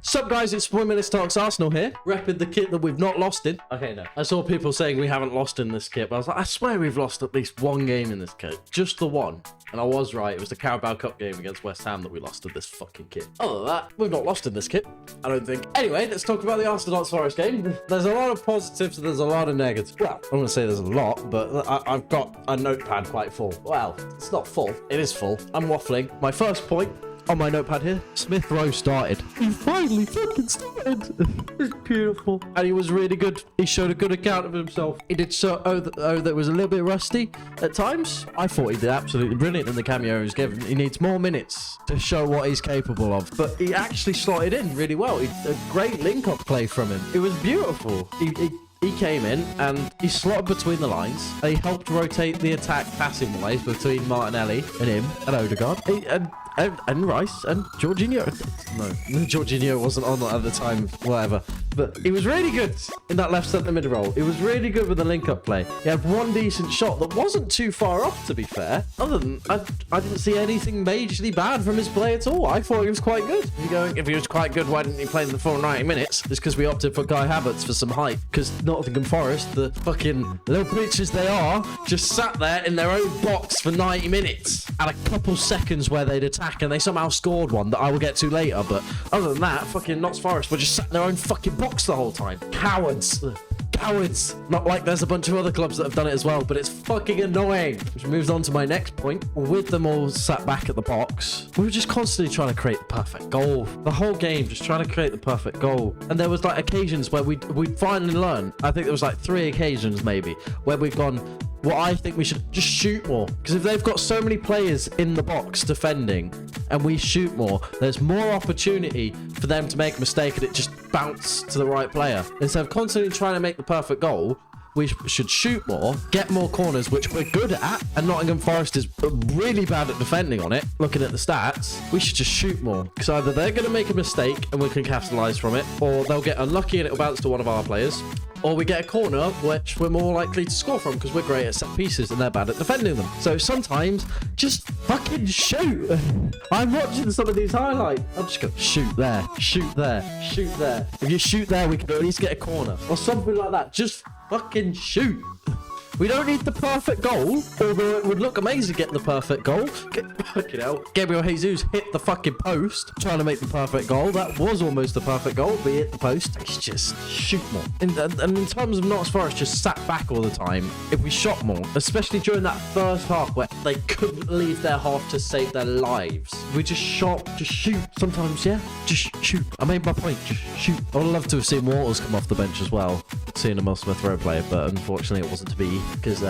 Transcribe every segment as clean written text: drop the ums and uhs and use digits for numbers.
Sup guys, it's Menace Talks Arsenal here, repping the kit that we've not lost in. Okay, no. I saw people saying we haven't lost in this kit, but I was like, I swear we've lost at least one game in this kit. Just the one. And I was right, it was the Carabao Cup game against West Ham that we lost to this fucking kit. Other than that, we've not lost in this kit, I don't think. Anyway, let's talk about the Arsenal-Forest game. There's a lot of positives and there's a lot of negatives. Well, I'm going to say there's a lot, but I've got a notepad quite full. Well, it's not full. It is full. I'm waffling. My first point on my notepad here, Smith Rowe started. He finally fucking started. It's beautiful. And he was really good. He showed a good account of himself. He did so, that was a little bit rusty at times. I thought he did absolutely brilliant in the cameo he was given. He needs more minutes to show what he's capable of. But he actually slotted in really well. A great link-up play from him. It was beautiful. He came in and he slotted between the lines. And he helped rotate the attack passing-wise between Martinelli and him and Odegaard. And Rice and Jorginho. No, Jorginho wasn't on at the time, whatever. But he was really good in that left centre mid role. He was really good with the link-up play. He had one decent shot that wasn't too far off, to be fair. Other than, I didn't see anything majorly bad from his play at all. I thought he was quite good. You're going, if he was quite good, why didn't he play the full 90 minutes? It's because we opted for Kai Havertz for some height. Because Nottingham Forest, the fucking little creatures they are, just sat there in their own box for 90 minutes. At a couple seconds where they'd attack and they somehow scored one that I will get to later. But other than that, fucking Notts Forest were just sat in their own fucking box the whole time. Cowards. Cowards. Not like there's a bunch of other clubs that have done it as well, but it's fucking annoying. Which moves on to my next point. With them all sat back at the box, we were just constantly trying to create the perfect goal. The whole game, just trying to create the perfect goal. And there was like occasions where we'd finally learned. I think there was like 3 occasions maybe where we've gone, well, I think we should just shoot more. Because if they've got so many players in the box defending and we shoot more, there's more opportunity for them to make a mistake and it just bounce to the right player. Instead of constantly trying to make the perfect goal, we should shoot more, get more corners, which we're good at, and Nottingham Forest is really bad at defending on it. Looking at the stats, we should just shoot more. Because either they're going to make a mistake and we can capitalize from it, or they'll get unlucky and it'll bounce to one of our players. Or we get a corner, which we're more likely to score from because we're great at set pieces and they're bad at defending them. So sometimes, just fucking shoot. I'm watching some of these highlights. I'm just going, shoot there, shoot there, shoot there. If you shoot there, we can at least get a corner. Or something like that. Just fucking shoot. We don't need the perfect goal, although it would look amazing getting the perfect goal. Fucking hell. Gabriel Jesus hit the fucking post, trying to make the perfect goal. That was almost the perfect goal, but he hit the post. It's just shoot more. And in terms of Notts Forest, just sat back all the time. If we shot more, especially during that first half where they couldn't leave their half to save their lives. We just shot, just shoot. Sometimes, yeah, just shoot. I made my point, just shoot. I would love to have seen Waters come off the bench as well, seeing a Smith Rowe player, but unfortunately it wasn't to be. Because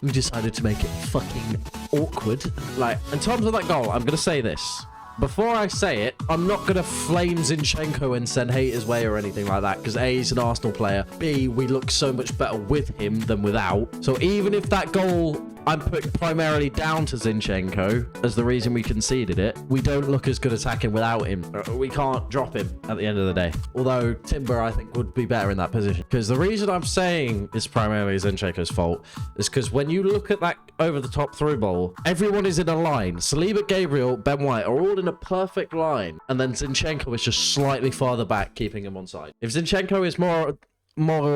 we decided to make it fucking awkward. Like, in terms of that goal, I'm going to say this. Before I say it, I'm not going to flame Zinchenko and send hate his way or anything like that. Because A, he's an Arsenal player. B, we look so much better with him than without. So even if that goal I'm putting primarily down to Zinchenko as the reason we conceded it, we don't look as good attacking without him. We can't drop him at the end of the day. Although Timber, I think, would be better in that position. Because the reason I'm saying it's primarily Zinchenko's fault is because when you look at that over-the-top through ball, everyone is in a line. Saliba, Gabriel, Ben White are all in a perfect line. And then Zinchenko is just slightly farther back, keeping him on side. If Zinchenko is more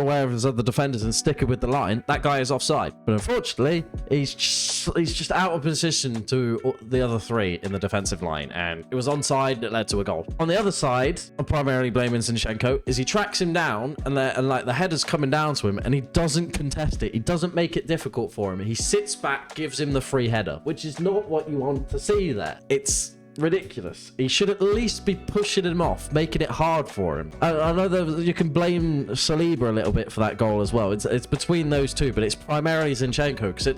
aware of his other defenders and sticking with the line, that guy is offside. But unfortunately, he's just out of position to the other 3 in the defensive line, and it was onside that led to a goal. On the other side, I'm primarily blaming Zinchenko, is he tracks him down and like the header's coming down to him and he doesn't contest it. He doesn't make it difficult for him. He sits back, gives him the free header, which is not what you want to see there. It's ridiculous. He should at least be pushing him off, making it hard for him. I know that you can blame Saliba a little bit for that goal as well. It's between those two, but it's primarily Zinchenko because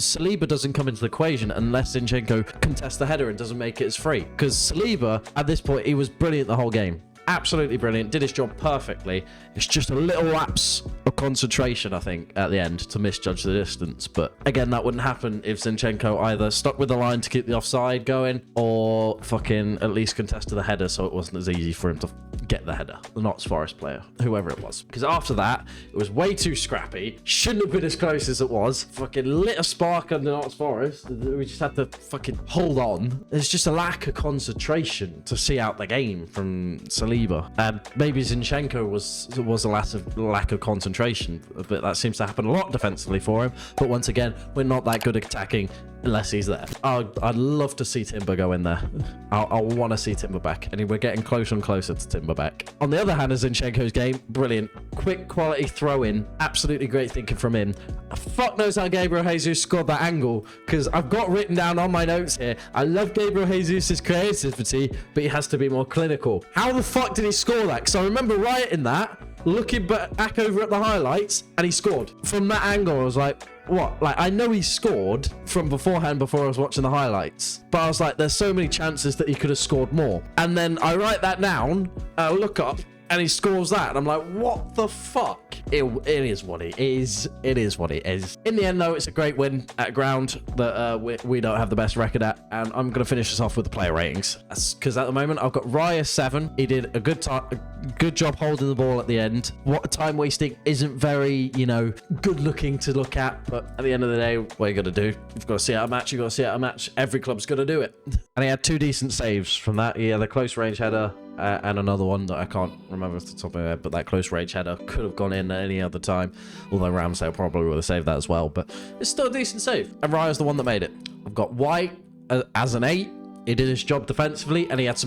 Saliba doesn't come into the equation unless Zinchenko contests the header and doesn't make it as free. Because Saliba, at this point, he was brilliant the whole game. Absolutely brilliant, did his job perfectly. It's just a little lapse of concentration, I think, at the end to misjudge the distance. But again, that wouldn't happen if Zinchenko either stuck with the line to keep the offside going or fucking at least contested the header so it wasn't as easy for him to get the header. The Notts Forest player, whoever it was. Because after that, it was way too scrappy. Shouldn't have been as close as it was. Fucking lit a spark under Notts Forest. We just had to fucking hold on. There's just a lack of concentration to see out the game from Saliba. And maybe Zinchenko was a lack of concentration, but that seems to happen a lot defensively for him. But once again, we're not that good at attacking unless he's there. I'd love to see Timber go in there. I want to see Timber back, and we're getting closer and closer to Timber back. On the other hand, is Zinchenko's game, brilliant. Quick quality throw in, absolutely great thinking from him. Fuck knows how Gabriel Jesus scored that angle, because I've got written down on my notes here, I love Gabriel Jesus' creativity, but he has to be more clinical. How the fuck did he score that? Because I remember writing that, looking back over at the highlights, and he scored. From that angle, I was like, what? Like, I know he scored from beforehand before I was watching the highlights, but I was like, there's so many chances that he could have scored more. And then I write that down, I look up, and he scores that, and I'm like, what the fuck? It is what it is. It is what it is. In the end, though, it's a great win at a ground that we don't have the best record at, and I'm going to finish this off with the player ratings. Because at the moment, I've got Raya 7. He did a good job holding the ball at the end. What time wasting isn't very, good looking to look at, but at the end of the day, what are you going to do? You've got to see out a match. You've got to see out a match. Every club's going to do it. And he had 2 decent saves from that. He had a close range header, and another one that I can't remember off the top of my head, but that close range header could have gone in at any other time, although Ramsdale probably would have saved that as well, but it's still a decent save, and Raya's the one that made it. I've got White as an 8. He did his job defensively, and he had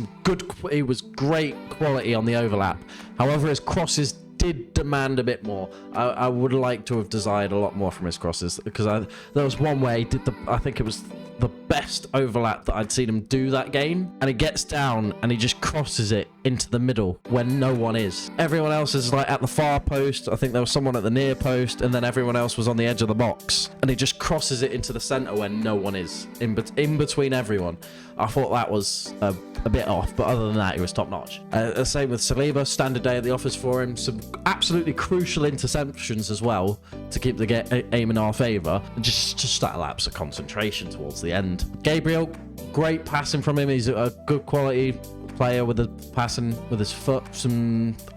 he was great quality on the overlap. However, his crosses did demand a bit more. I would like to have desired a lot more from his crosses, because there was one way he did I think it was the best overlap that I'd seen him do that game, and he gets down and he just crosses it into the middle when no one is. Everyone else is like at the far post. I think there was someone at the near post, and then everyone else was on the edge of the box, and he just crosses it into the center when no one is in between everyone. I thought that was a bit off, but other than that, he was top notch. Same with Saliba, standard day at the office for him. Some absolutely crucial interceptions as well to keep the aim in our favor, and just that lapse of concentration towards the end. Gabriel, great passing from him. He's a good quality player with the passing with his foot.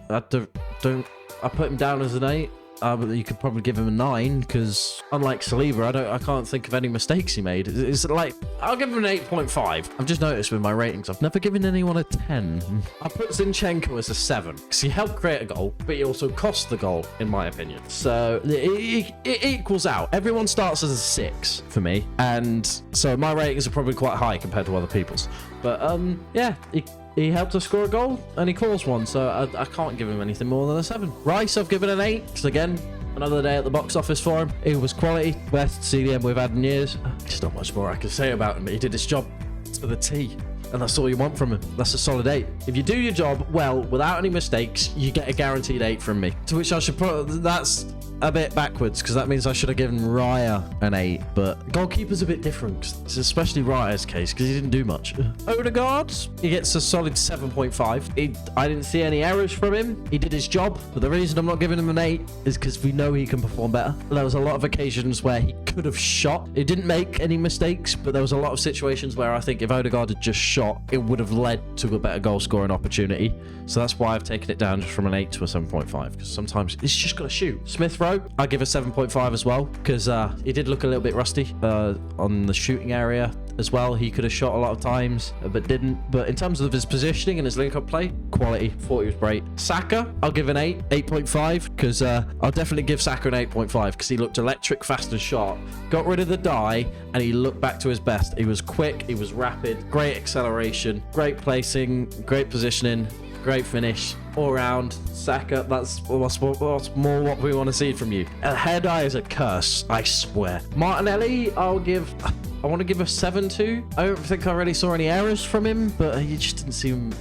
I put him down as an 8. But you could probably give him a 9, because unlike Saliba, I can't think of any mistakes he made. It's like, I'll give him an 8.5. I've just noticed with my ratings, I've never given anyone a 10. I put Zinchenko as a 7, because he helped create a goal, but he also cost the goal, in my opinion. So it equals out. Everyone starts as a 6 for me, and so my ratings are probably quite high compared to other people's. But yeah, he helped us score a goal, and he caused one, so I can't give him anything more than a 7. Rice, I've given an 8, because again, another day at the box office for him. He was quality, best CDM we've had in years. There's not much more I can say about him. He did his job to the T, and that's all you want from him. That's a solid 8. If you do your job well, without any mistakes, you get a guaranteed 8 from me. To which I should put, that's a bit backwards, because that means I should have given Raya an 8, but goalkeeper's a bit different, especially Raya's case, because he didn't do much. Odegaard, he gets a solid 7.5. I didn't see any errors from him. He did his job, but the reason I'm not giving him an 8 is because we know he can perform better. There was a lot of occasions where he could have shot. He didn't make any mistakes, but there was a lot of situations where I think if Odegaard had just shot, it would have led to a better goal scoring opportunity. So that's why I've taken it down from an 8 to a 7.5, because sometimes it's just got to shoot. Smith Rowe, I give a 7.5 as well, because he did look a little bit rusty on the shooting area as well. He could have shot a lot of times, but didn't. But in terms of his positioning and his link-up play, quality. Thought he was great. Saka, I'll give an 8.5, because I'll definitely give Saka an 8.5, because he looked electric, fast and sharp. Got rid of the die, and he looked back to his best. He was quick, he was rapid, great acceleration, great placing, great positioning, great finish. All round, Saka, that's what's more what we want to see from you. A head eye is a curse, I swear. Martinelli, I want to give a 7 to. I don't think I really saw any errors from him, but you just didn't see him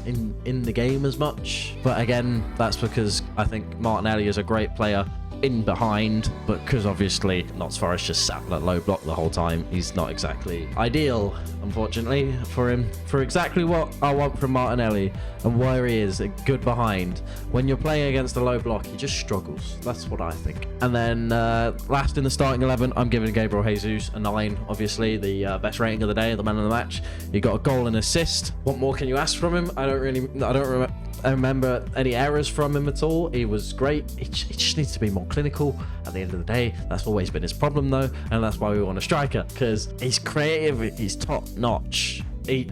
in the game as much. But again, that's because I think Martinelli is a great player in behind, but because obviously Notts Forest just sat at low block the whole time, he's not exactly ideal, unfortunately, for him, for exactly what I want from Martinelli and where he is, a good behind. When you're playing against a low block, he just struggles. That's what I think. And then last in the starting 11, I'm giving Gabriel Jesus a 9, obviously, the best rating of the day, the man of the match. He got a goal and assist. What more can you ask from him? I don't remember any errors from him at all. He was great. He just needs to be more clinical at the end of the day. That's always been his problem though, and that's why we want a striker, because he's creative, he's top notch. He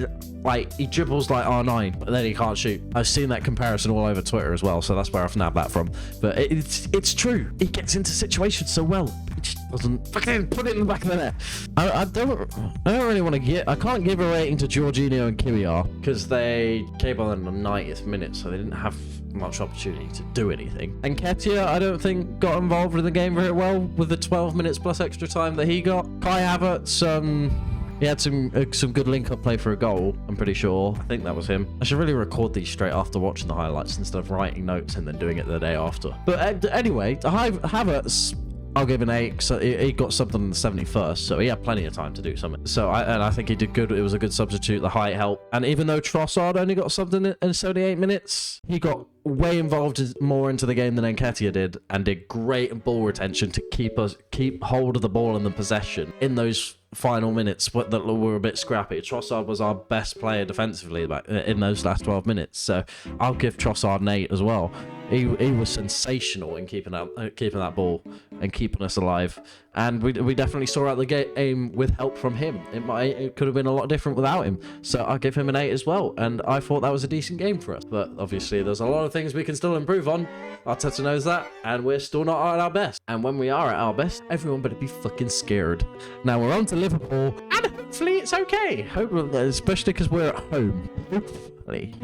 dribbles like R9, but then he can't shoot. I've seen that comparison all over Twitter as well, so that's where I've nabbed that from. But it's true. He gets into situations so well. He just doesn't fucking put it in the back of the net. I don't really want to I can't give a rating to Jorginho and Kiwior because they came on in the 90th minute, so they didn't have much opportunity to do anything. And Ketia, I don't think got involved in the game very well with the 12 minutes plus extra time that he got. Kai Havertz, he had some good link-up play for a goal, I'm pretty sure. I think that was him. I should really record these straight after watching the highlights instead of writing notes and then doing it the day after. But anyway, Havertz, I'll give an 8 because he got something in the 71st, so he had plenty of time to do something. So I think he did good. It was a good substitute. The height helped. And even though Trossard only got something in 78 minutes, he got way involved more into the game than Nketiah did, and did great in ball retention to keep hold of the ball and the possession in those final minutes that were a bit scrappy. Trossard was our best player defensively in those last 12 minutes, so I'll give Trossard an 8 as well. He was sensational in keeping that ball and keeping us alive, and we definitely saw out the game with help from him. It could have been a lot different without him, so I'll give him an 8 as well, and I thought that was a decent game for us. But obviously there's a lot of things we can still improve on. Arteta knows that, and we're still not at our best. And when we are at our best, everyone better be fucking scared. Now we're on to Liverpool, and hopefully it's okay. Especially because we're at home. Hopefully,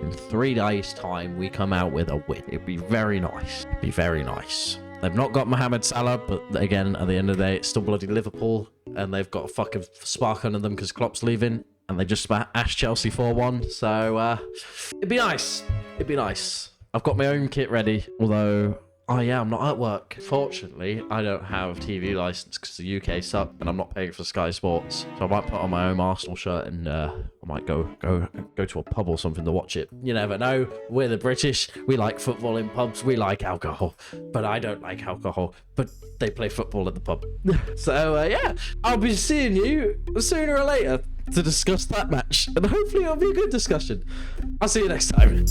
in 3 days' time, we come out with a win. It'd be very nice. It'd be very nice. They've not got Mohamed Salah, but again, at the end of the day, it's still bloody Liverpool, and they've got a fucking spark under them because Klopp's leaving, and they just ashed Chelsea 4-1. So it'd be nice. It'd be nice. I've got my own kit ready, although I'm not at work. Fortunately, I don't have TV license because the UK suck, and I'm not paying for Sky Sports. So I might put on my own Arsenal shirt, and I might go to a pub or something to watch it. You never know. We're the British. We like football in pubs. We like alcohol, but I don't like alcohol. But they play football at the pub. So yeah, I'll be seeing you sooner or later to discuss that match, and hopefully it'll be a good discussion. I'll see you next time.